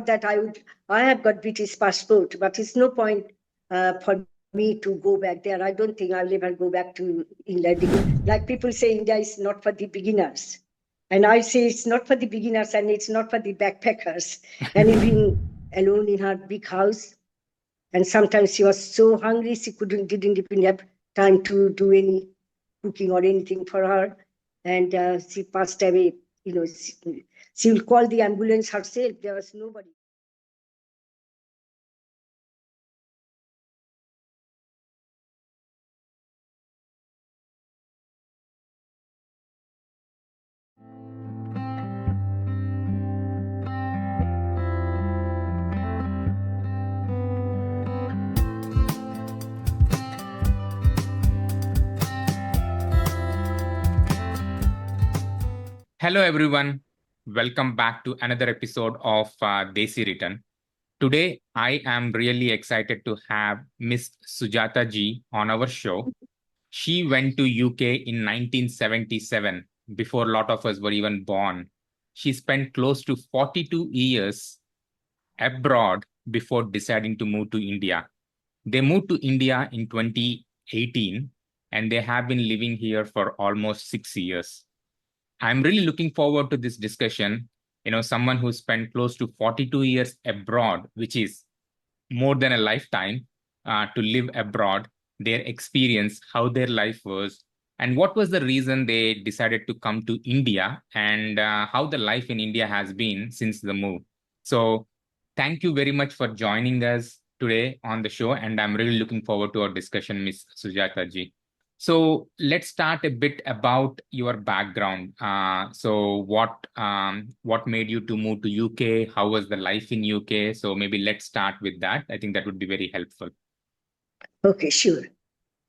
that I have got British passport, but it's no point for me to go back there. I don't think I'll ever go back to England. Like people say, India is not for the beginners. And I say it's not for the beginners and it's not for the backpackers. And living alone in her big house. And sometimes she was so hungry, she didn't even have time to do any cooking or anything for her. And she passed away. She will call the ambulance herself. There was nobody. Hello, everyone. Welcome back to another episode of Desi Written. Today, I am really excited to have Miss Sujatha ji on our show. She went to UK in 1977, before a lot of us were even born. She spent close to 42 years abroad before deciding to move to India. They moved to India in 2018, and they have been living here for almost 6 years. I'm really looking forward to this discussion. Someone who spent close to 42 years abroad, which is more than a lifetime, to live abroad, their experience, how their life was, and what was the reason they decided to come to India, and how the life in India has been since the move. So thank you very much for joining us today on the show, and I'm really looking forward to our discussion, Miss Sujatha ji. So let's start a bit about your background. So what made you to move to UK? How was the life in UK? So maybe let's start with that. I think that would be very helpful. Okay, sure.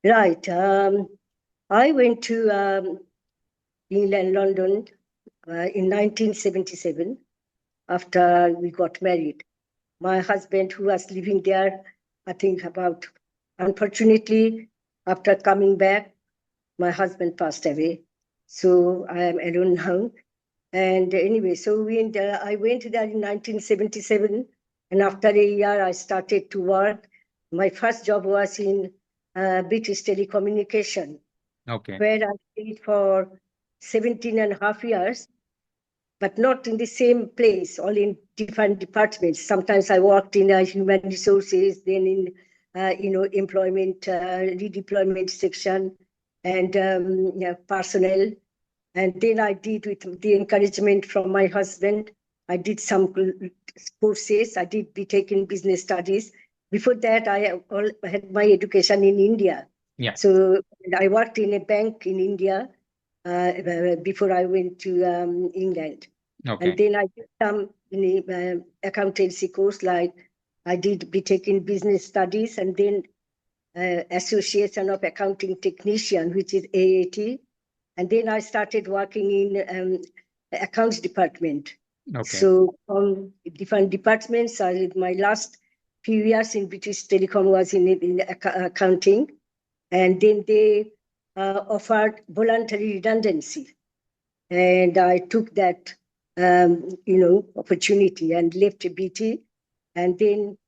Right. I went to England, London in 1977 after we got married. My husband, who was living there, I think unfortunately, after coming back, my husband passed away. So I am alone now. And anyway, so I went there in 1977. And after a year, I started to work. My first job was in British telecommunication, where I stayed for 17 and a half years, but not in the same place, all in different departments. Sometimes I worked in human resources, then in employment, redeployment section, and personnel. And then I did, with the encouragement from my husband, I did some courses. I did BTech in business studies. Before that, I had my education in India. Yeah. So I worked in a bank in India before I went to England. Okay. And then I did some accountancy course, like I did BTech in business studies, and then Association of Accounting Technician, which is AAT. And then I started working in accounts department. Okay. So from different departments, my last few years in British Telecom was in accounting. And then they offered voluntary redundancy. And I took that, opportunity and left BT. And then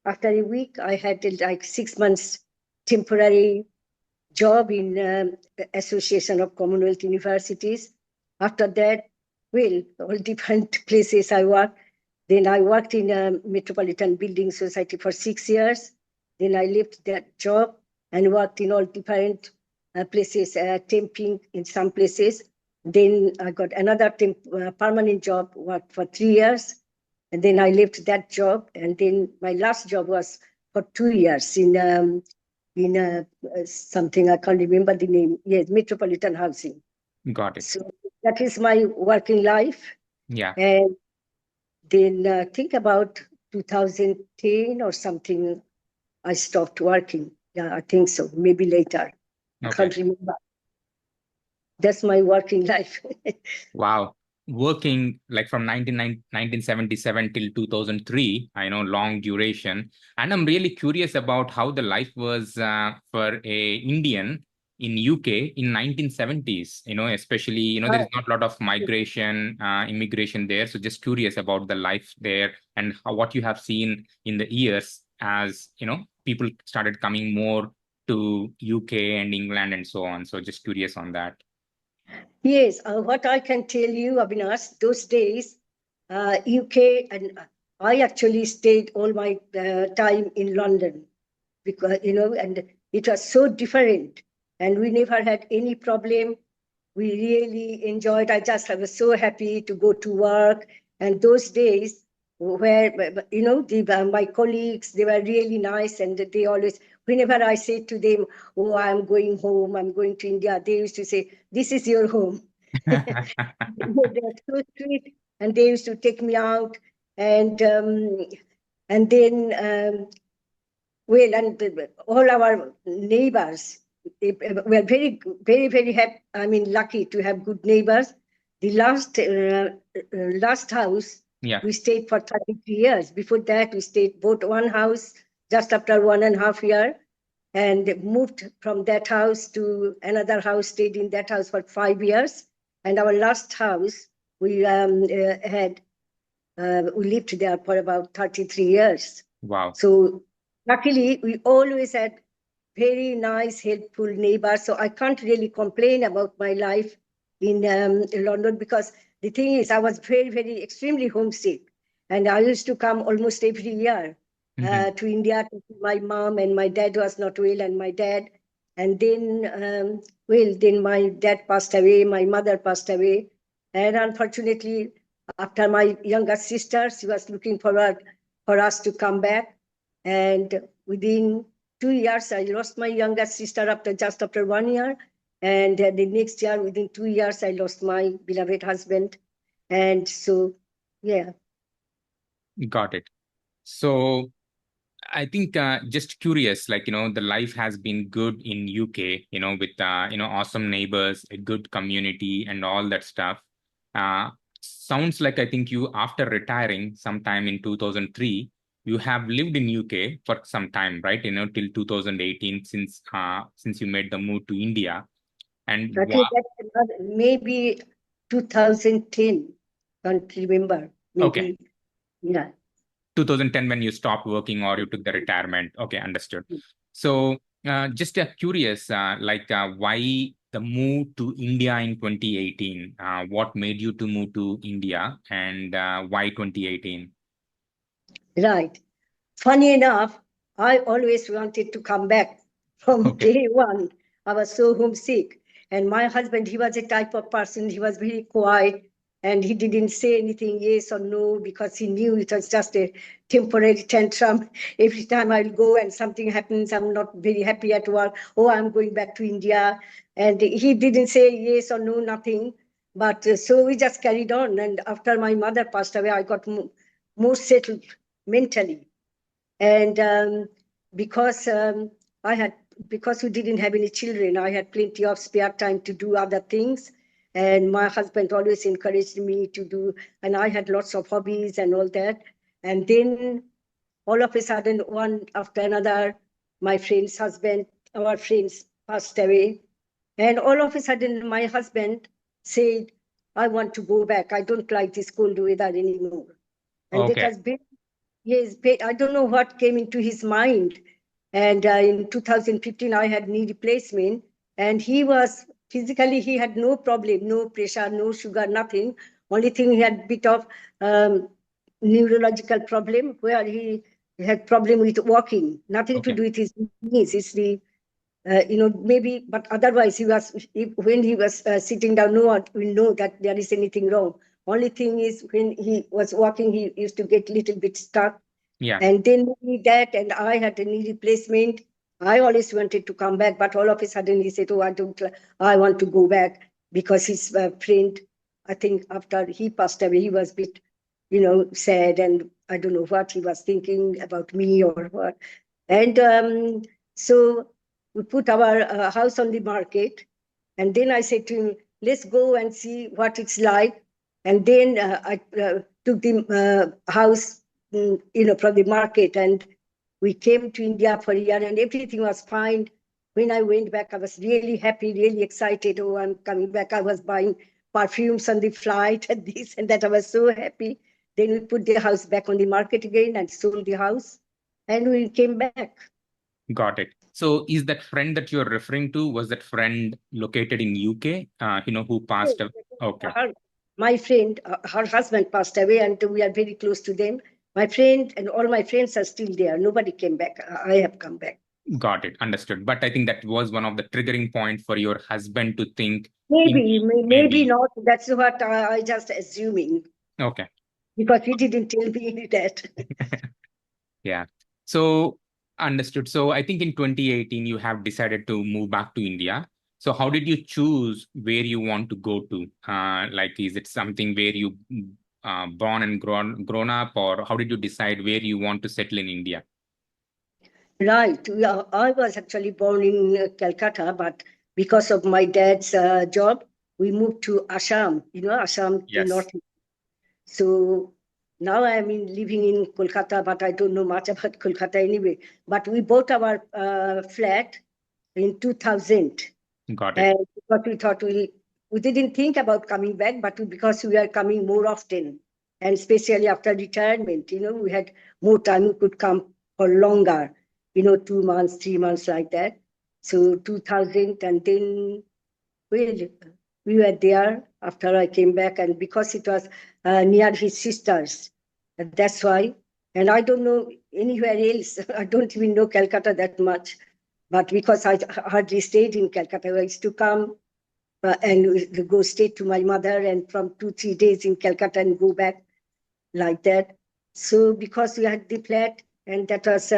after a week, I had like 6 months temporary job in Association of Commonwealth Universities. After that, well, all different places I worked. Then I worked in a Metropolitan Building Society for 6 years. Then I left that job and worked in all different places, temping in some places. Then I got another permanent job, worked for 3 years. And then I left that job. And then my last job was for 2 years in something, I can't remember the name. Yes, Metropolitan Housing. Got it. So that is my working life. Yeah. And then think about 2010 or something, I stopped working. Yeah, I think so. Maybe later. I can't remember. That's my working life. Wow. Working like from 1977 till 2003, I know, long duration. And I'm really curious about how the life was for a Indian in UK in 1970s, especially, there is not a lot of migration, immigration there. So just curious about the life there and what you have seen in the years as, people started coming more to UK and England and so on. So just curious on that. Yes, what I can tell you, Avinash, those days, UK, and I actually stayed all my time in London because, and it was so different and we never had any problem. We really enjoyed. I was so happy to go to work. And those days where, my colleagues, they were really nice and they always, whenever I said to them, oh, I'm going home, I'm going to India, they used to say, this is your home. They were so sweet and they used to take me out and then well, and all our neighbors were very, very, very happy. I mean, lucky to have good neighbors. The last house we stayed for 33 years. Before that, we stayed bought one house just after 1.5 years, and moved from that house to another house. Stayed in that house for 5 years, and our last house we lived there for about 33 years. Wow. So luckily, we always had very nice, helpful neighbors. So I can't really complain about my life in London, because the thing is, I was very, very extremely homesick. And I used to come almost every year to India to see my mom, and my dad was not well, and my dad. And then, then my dad passed away, my mother passed away. And unfortunately, after my younger sister, she was looking forward for us to come back. And within 2 years, I lost my younger sister just after 1 year. And the next year, within 2 years, I lost my beloved husband. And so, yeah. Got it. So I think just curious, the life has been good in UK, with, awesome neighbors, a good community and all that stuff. Sounds like I think you, after retiring sometime in 2003, you have lived in UK for some time, right? Till 2018, since you made the move to India. And I think that's maybe 2010. Can't remember. Maybe. Okay. Yeah. 2010 when you stopped working or you took the retirement. Okay, understood. So just curious, why the move to India in 2018? What made you to move to India, and why 2018? Right. Funny enough, I always wanted to come back from day one. I was so homesick. And my husband, he was a type of person, he was very quiet, and he didn't say anything yes or no, because he knew it was just a temporary tantrum. Every time I'll go and something happens, I'm not very happy at work, oh, I'm going back to India. And he didn't say yes or no, nothing. But so we just carried on. And after my mother passed away, I got more settled mentally. And because we didn't have any children, I had plenty of spare time to do other things. And my husband always encouraged me to do, and I had lots of hobbies and all that. And then all of a sudden, one after another, our friends passed away. And all of a sudden, my husband said, I want to go back. I don't like this cold weather anymore. And that has been, yes, I don't know what came into his mind. And in 2015, I had knee replacement, and he was physically, he had no problem, no pressure, no sugar, nothing. Only thing, he had a bit of neurological problem, where he had problem with walking, nothing to do with his knees. It's the maybe, but otherwise when he was sitting down, no one will know that there is anything wrong. Only thing is, when he was walking, he used to get a little bit stuck. Yeah. And then that, and I had a knee replacement. I always wanted to come back, but all of a sudden he said, oh, I want to go back, because his friend, I think after he passed away, he was a bit, sad, and I don't know what he was thinking about me or what. And so we put our house on the market. And then I said to him, let's go and see what it's like. And then I took the house, from the market, and we came to India for a year, and everything was fine. when I went back, I was really happy, really excited. Oh, I'm coming back. I was buying perfumes on the flight and this and that. I was so happy. Then we put the house back on the market again and sold the house, and we came back. Got it. So is that friend that you're referring to, was that friend located in UK, who passed away? Okay. My friend, her husband passed away, and we are very close to them. My friend and all my friends are still there. Nobody came back. I have come back. Got it. Understood. But I think that was one of the triggering point for your husband to think. Maybe not. That's what I just assuming. Okay. Because he didn't tell me that. Yeah. So understood. So I think in 2018, you have decided to move back to India. So how did you choose where you want to go to? Like, is it something where you born and grown up, or how did you decide where you want to settle in India? Right. Yeah, I was actually born in Calcutta, but because of my dad's job, we moved to Assam, Assam, the Yes. north. So now I'm living in Kolkata, but I don't know much about Kolkata anyway. But we bought our flat in 2000. Got it. And what we thought we didn't think about coming back, but because we are coming more often, and especially after retirement, we had more time, we could come for longer, 2 months, 3 months like that. So 2000, and then we were there after I came back, and because it was near his sisters, that's why. And I don't know anywhere else. I don't even know Calcutta that much. But because I hardly stayed in Calcutta, I used to come and go straight to my mother, and from 2-3 days in Calcutta and go back like that. So because we had the flat, and that was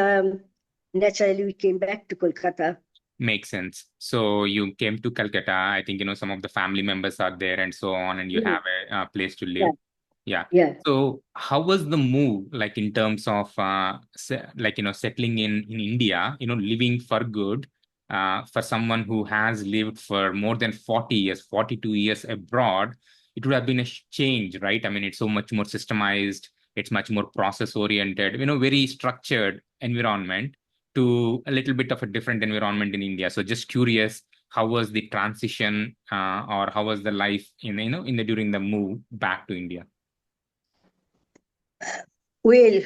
naturally we came back to Kolkata. Makes sense. So you came to Calcutta. I think, some of the family members are there and so on, and you have a place to live. Yeah. So how was the move, like in terms of settling in India, living for good, for someone who has lived for more than 40 years, 42 years abroad? It would have been a change, right? I mean, it's so much more systemized, it's much more process oriented, very structured environment, to a little bit of a different environment in India. So just curious, how was the transition, or how was the life during the move back to India? Well,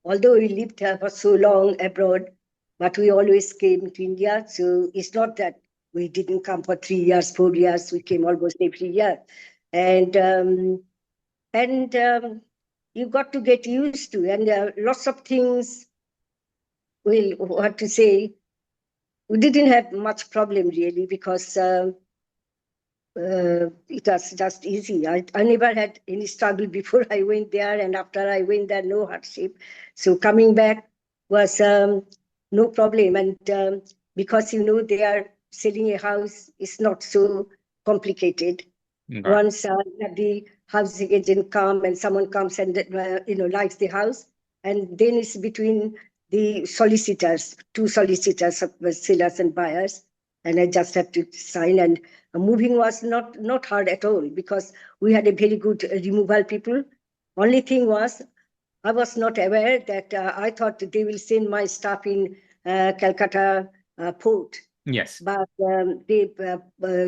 although we lived for so long abroad, but we always came to India. So it's not that we didn't come for 3 years, 4 years. We came almost every year. And you got to get used to, and lots of things, well, what to say, we didn't have much problem really, because it was just easy. I never had any struggle before I went there, and after I went there, no hardship. So coming back was no problem. And because, they are selling a house, it's not so complicated. Okay. Once the housing agent come and someone comes and likes the house, and then it's between the solicitors, two solicitors, sellers and buyers, and I just have to sign. And moving was not hard at all, because we had a very good removal people. Only thing was, I was not aware that I thought they will send my stuff in Calcutta port. Yes. But they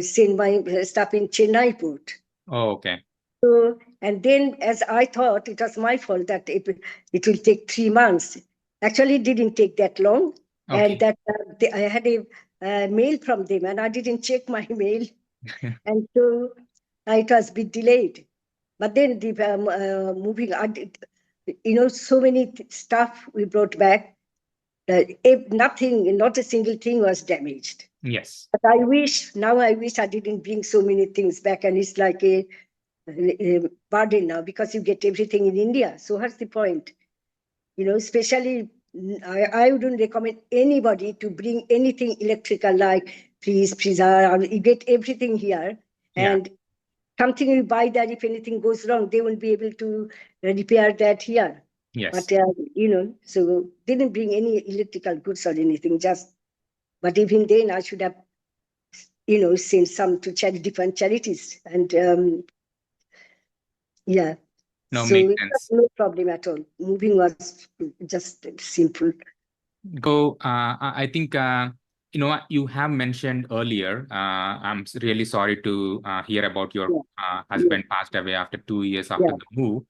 send my stuff in Chennai port. Oh, okay. So, and then, as I thought, it was my fault that it will take 3 months. Actually, it didn't take that long. Okay. And that I had a mail from them, and I didn't check my mail. And so it was a bit delayed. But then the moving, so many stuff we brought back. Nothing, not a single thing was damaged. Yes. But I wish I didn't bring so many things back, and it's like a burden now, because you get everything in India. So what's the point? Especially, I wouldn't recommend anybody to bring anything electrical like fridge, freezer. You get everything here. And something you buy that, if anything goes wrong, they won't be able to repair that here. Yes. But, so didn't bring any electrical goods or anything, but even then I should have, sent some to different charities. And yeah. No, so makes it sense. was no problem at all. Moving was just simple. So I think, You have mentioned earlier, I'm really sorry to hear about your Yeah, yeah, husband passed away after 2 years after yeah. the move.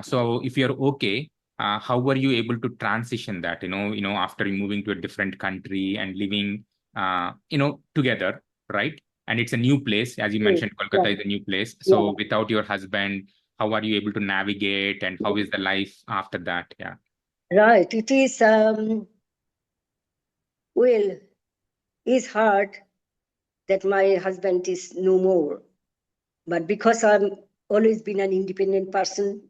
So if you're okay, how were you able to transition that, after moving to a different country and living, together, right? And it's a new place, as you mentioned, Yeah, Kolkata is a new place. yeah. So without your husband, how are you able to navigate and how is the life after that? Yeah. Right. It is, well, it's hard that my husband is no more. But because I'm always been an independent person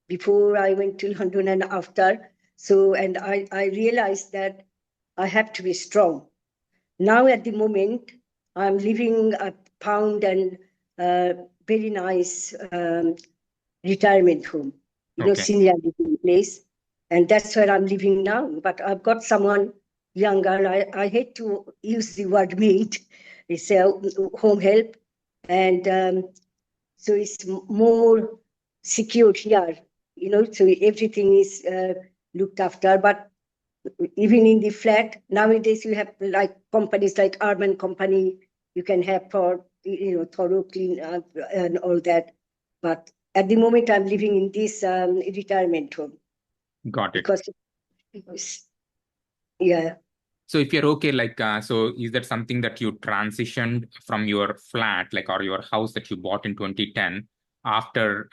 before I went to London and after, so, and I realized that I have to be strong. Now at the moment, I'm living a pound and very nice retirement home, Okay. senior living place. And that's where I'm living now. But I've got someone younger. I hate to use the word mate. It's a home help. And so it's more secure here, so everything is looked after. But even in the flat, nowadays you have like companies like Urban Company, you can have for, thorough clean up and all that. But at the moment, I'm living in this retirement home Got it. because yeah. So if you're okay, so is that something that you transitioned from your flat, or your house that you bought in 2010 after,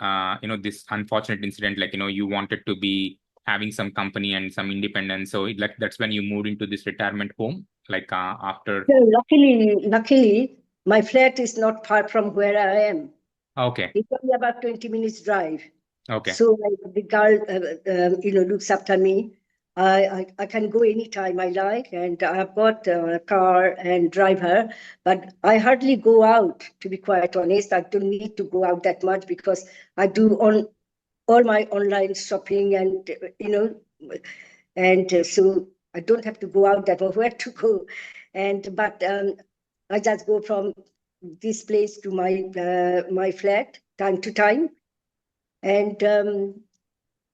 this unfortunate incident, you wanted to be having some company and some independence. So that's when you moved into this retirement home, after. So luckily, my flat is not far from where I am. Okay. It's only about 20 minutes drive. Okay. So the girl, looks after me. I can go anytime I like, and I've got a car and drive her. But I hardly go out, to be quite honest. I don't need to go out that much because I do on all my online shopping, and so I don't have to go out that much. Where to go? But I just go from this place to my flat time to time. And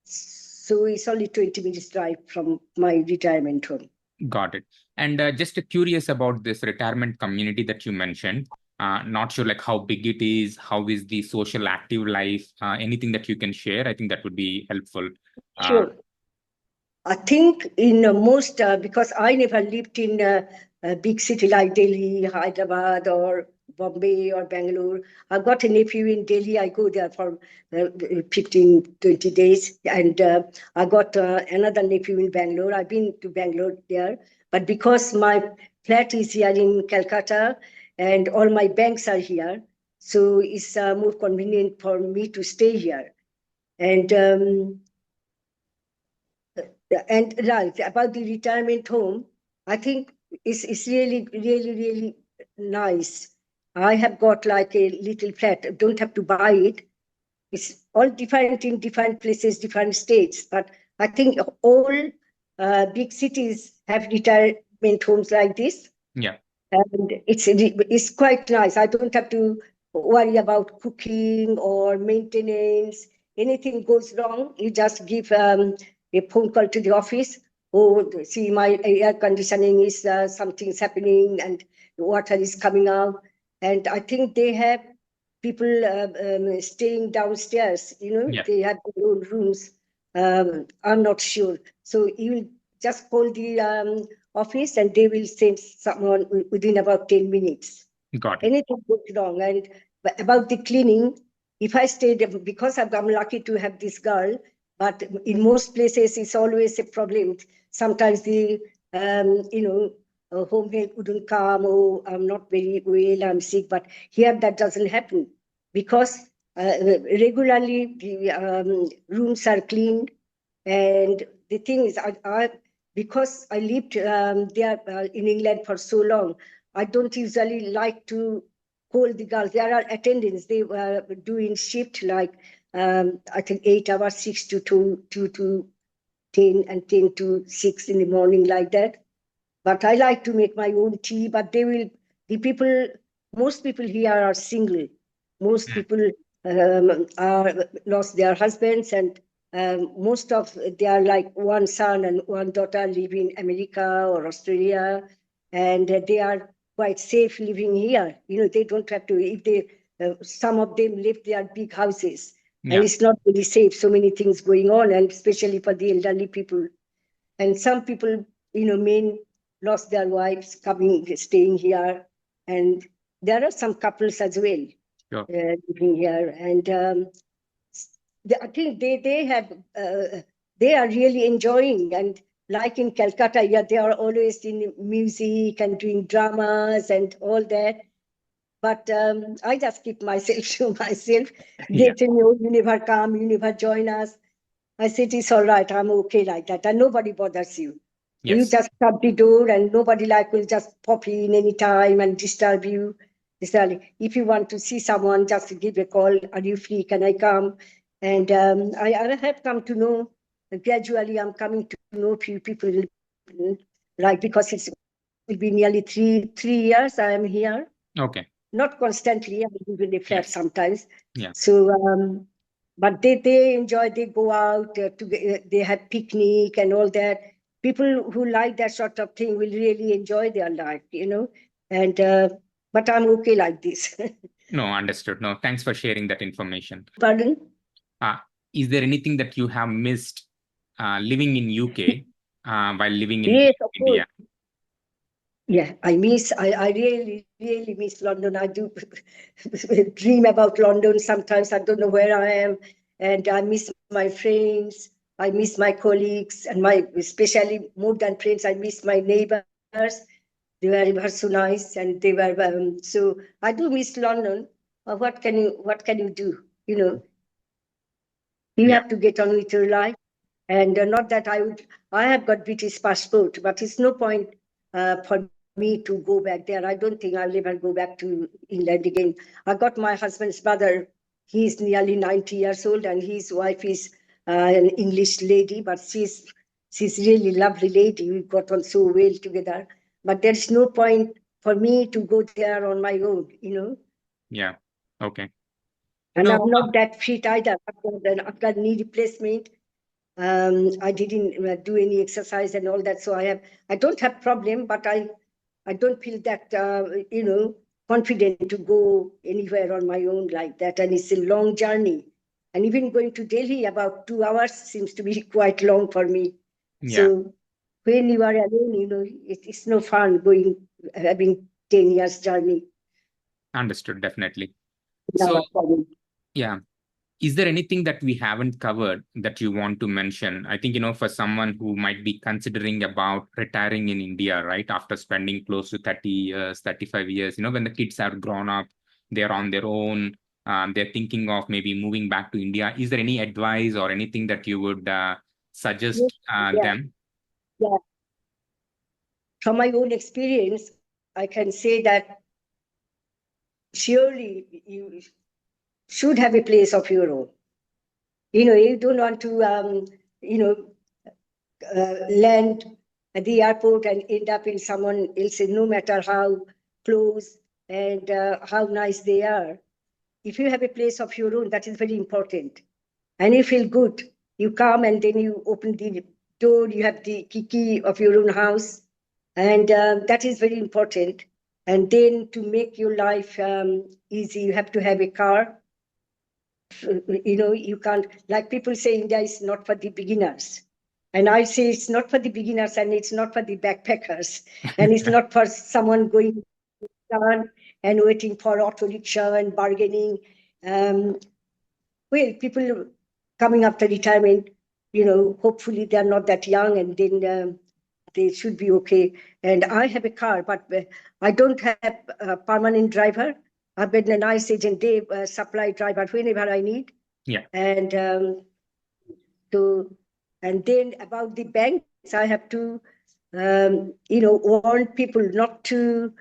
so it's only 20 minutes drive from my retirement home. Got it. And just curious about this retirement community that you mentioned. Not sure how big it is, how is the social active life, anything that you can share. I think that would be helpful. Sure. I think in most, because I never lived in a big city like Delhi, Hyderabad, or Bombay or Bangalore. I've got a nephew in Delhi. I go there for 15, 20 days. And I got another nephew in Bangalore. I've been to Bangalore there. But because my flat is here in Calcutta and all my banks are here, so it's more convenient for me to stay here. And right about the retirement home, I think it's really, really, really nice. I have got like a little flat. Don't have to buy it. It's all different in different places, different states. But I think all big cities have retirement homes like this. Yeah. And it's quite nice. I don't have to worry about cooking or maintenance. Anything goes wrong, you just give a phone call to the office. Oh, see, my air conditioning is something's happening and the water is coming out. And I think they have people staying downstairs. Yeah. They have their own rooms. I'm not sure. So you just call the office and they will send someone within about 10 minutes. Got it. Anything goes wrong. And about the cleaning, if I stayed, because I'm lucky to have this girl, but in most places it's always a problem. Sometimes the, home help wouldn't come, or I'm not very well, I'm sick, but here that doesn't happen because regularly the rooms are cleaned. And the thing is, because I lived there in England for so long, I don't usually like to call the girls. There are attendants. They were doing shift I think 8 hours, 6 to 2 to 10 and 10 to 6 in the morning like that. But I like to make my own tea. But most people here are single. Most people are lost their husbands, and most of they are like one son and one daughter live in America or Australia, and they are quite safe living here. They don't have to, if they, some of them live their big houses, Yeah. and it's not very safe. So many things going on, and especially for the elderly people. And some people, men lost their wives staying here, and there are some couples as well Sure. living here, and I think they are really enjoying, and like in Calcutta, yeah, they are always in music and doing dramas and all that. But I just keep myself to myself. They Yeah. tell me, "Oh, you never come, you never join us." I said, "It's all right. I'm okay like that, and nobody bothers you. You Yes. just shut the door, and nobody will just pop in any time and disturb you. If you want to see someone, just give a call. Are you free? Can I come?" And I have come to know gradually. I'm coming to know few people, like, because it will be nearly three years I am here. Okay. Not constantly. I live in a flat Yes. sometimes. Yeah. So, but they enjoy. They go out they have picnic and all that. People who like that sort of thing will really enjoy their life, And but I'm okay like this. No, understood. No, thanks for sharing that information. Pardon? Is there anything that you have missed living in UK while living in Yes, of course. India? Yeah, I really, really miss London. I do dream about London sometimes. I don't know where I am. And I miss my friends. I miss my colleagues, and especially more than friends, I miss my neighbors. They were ever so nice, and they were, so I do miss London. What can you do? You Yeah. have to get on with your life. And not that I have got British passport, but it's no point for me to go back there. I don't think I'll ever go back to England again. I got my husband's brother. He's nearly 90 years old, and his wife is an English lady, but she's really lovely lady. We got on so well together. But there's no point for me to go there on my own. Yeah. Okay. And No. I'm not that fit either. I've got knee replacement. I didn't do any exercise and all that, so I don't have problem, but I don't feel that confident to go anywhere on my own like that, and it's a long journey, and even going to Delhi about 2 hours seems to be quite long for me. Yeah. So when you are alone, it's no fun having 10 years journey. Understood. Definitely. No So, problem. yeah. Is there anything that we haven't covered that you want to mention? I think, for someone who might be considering about retiring in India, right, after spending close to 30 years, 35 years, when the kids are grown up, they're on their own, they're thinking of maybe moving back to India. Is there any advice or anything that you would suggest Yeah, them? yeah. From my own experience, I can say that surely you should have a place of your own. You don't want to, land at the airport and end up in someone else's, no matter how close and how nice they are. If you have a place of your own, that is very important. And you feel good. You come and then you open the door, you have the key of your own house. And that is very important. And then to make your life easy, you have to have a car. You can't, like people say, India is not for the beginners. And I say it's not for the beginners, and it's not for the backpackers, and it's not for someone going down and waiting for auto rickshaw and bargaining. Well, people coming after retirement, hopefully they're not that young, and then they should be okay. And I have a car, but I don't have a permanent driver. I've been a nice agent. They supply driver whenever I need. Yeah. And and then about the banks, I have to warn people not to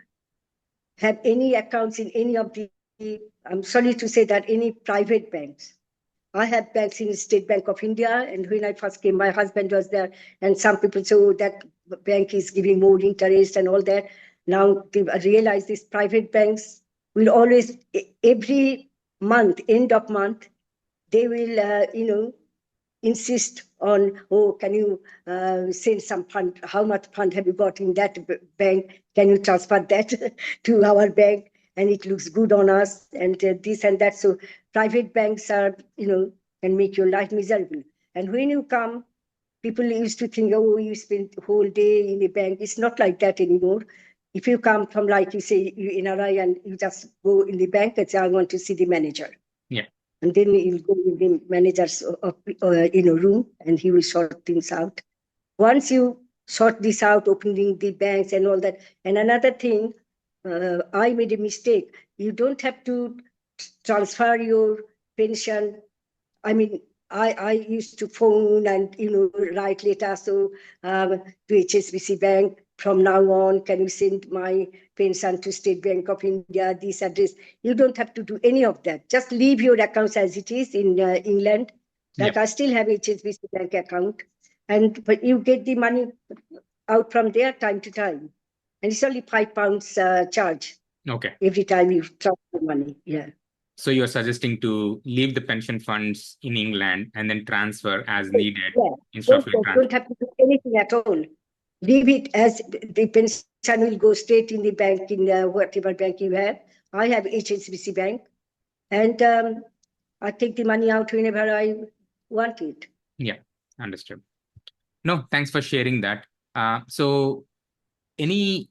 have any accounts in any of the, I'm sorry to say that, any private banks. I have banks in State Bank of India, and when I first came, my husband was there, and some people say, "Oh, that bank is giving more interest and all that." Now they realize these private banks will always, every month, end of month, they will, insist on, oh, can you send some fund? How much fund have you got in that bank? Can you transfer that to our bank? And it looks good on us, and this and that. So private banks are, can make your life miserable. And when you come, people used to think, oh, you spend the whole day in a bank. It's not like that anymore. If you come from, like you say, you NRI, and you just go in the bank and say, I want to see the manager. Yeah. And then you'll go in the manager's room, and he will sort things out. Once you sort this out, opening the banks and all that. And another thing, I made a mistake. You don't have to transfer your pension. I mean, I used to phone and write letters to HSBC Bank. From now on, can you send my pension to State Bank of India, this address? You don't have to do any of that. Just leave your accounts as it is in England. Like, I still have HSBC Bank account, but you get the money out from there time to time, and it's only £5 charge. Okay. Every time you transfer money. Yeah. So you're suggesting to leave the pension funds in England and then transfer as needed instead of don't have to do anything at all. Leave it as the pension will go straight in the bank, in whatever bank you have. I have HSBC Bank, and I take the money out whenever I want it. Yeah, understood. No, thanks for sharing that. So any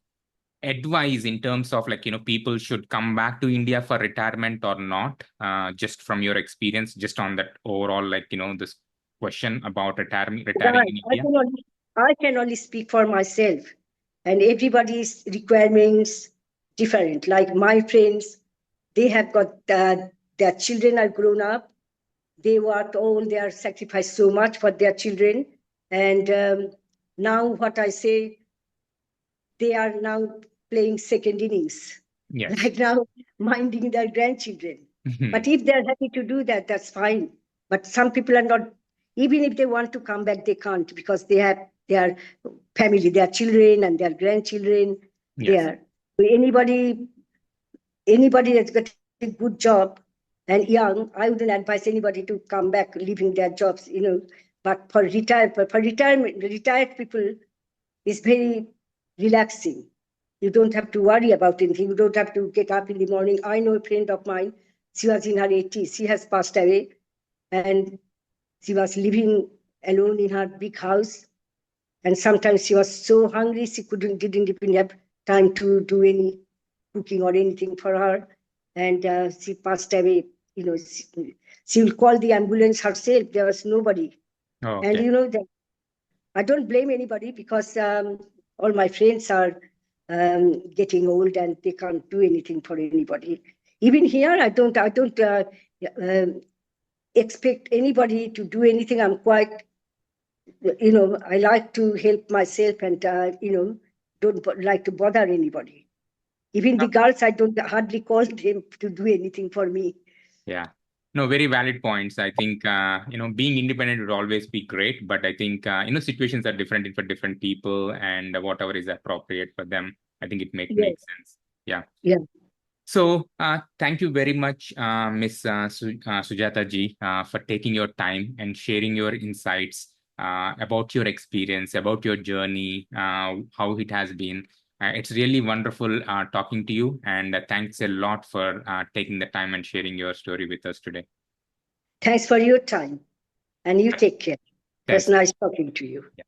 advice in terms of people should come back to India for retirement or not, just from your experience, just on that overall, this question about retiring in India? I can only speak for myself, and everybody's requirements different. Like my friends, they have got their children are grown up. They worked all, they are sacrificed so much for their children. And now what I say, they are now playing second innings. Yes. Like now minding their grandchildren. But if they're happy to do that, that's fine. But some people are not, even if they want to come back, they can't, because they have their family, their children and their grandchildren. Yes. There. Anybody that's got a good job and young, I wouldn't advise anybody to come back leaving their jobs, But for retired people, it's very relaxing. You don't have to worry about anything. You don't have to get up in the morning. I know a friend of mine, she was in her 80s. She has passed away, and she was living alone in her big house. And sometimes she was so hungry, she didn't even have time to do any cooking or anything for her. And she passed away. She will call the ambulance herself. There was nobody. Oh, okay. And that I don't blame anybody, because all my friends are getting old and they can't do anything for anybody. Even here, I don't expect anybody to do anything. I'm quite, I like to help myself, and don't like to bother anybody. Even the girls, I don't hardly call them to do anything for me. Yeah. No, very valid points. I think, being independent would always be great, but I think, situations are different for different people, and whatever is appropriate for them, I think it makes sense. Yeah. Yeah. So thank you very much, Miss Sujatha ji, for taking your time and sharing your insights about your experience, about your journey, how it has been. It's really wonderful talking to you, and thanks a lot for taking the time and sharing your story with us today. Thanks for your time, and you take care. It was nice talking to you. Yeah.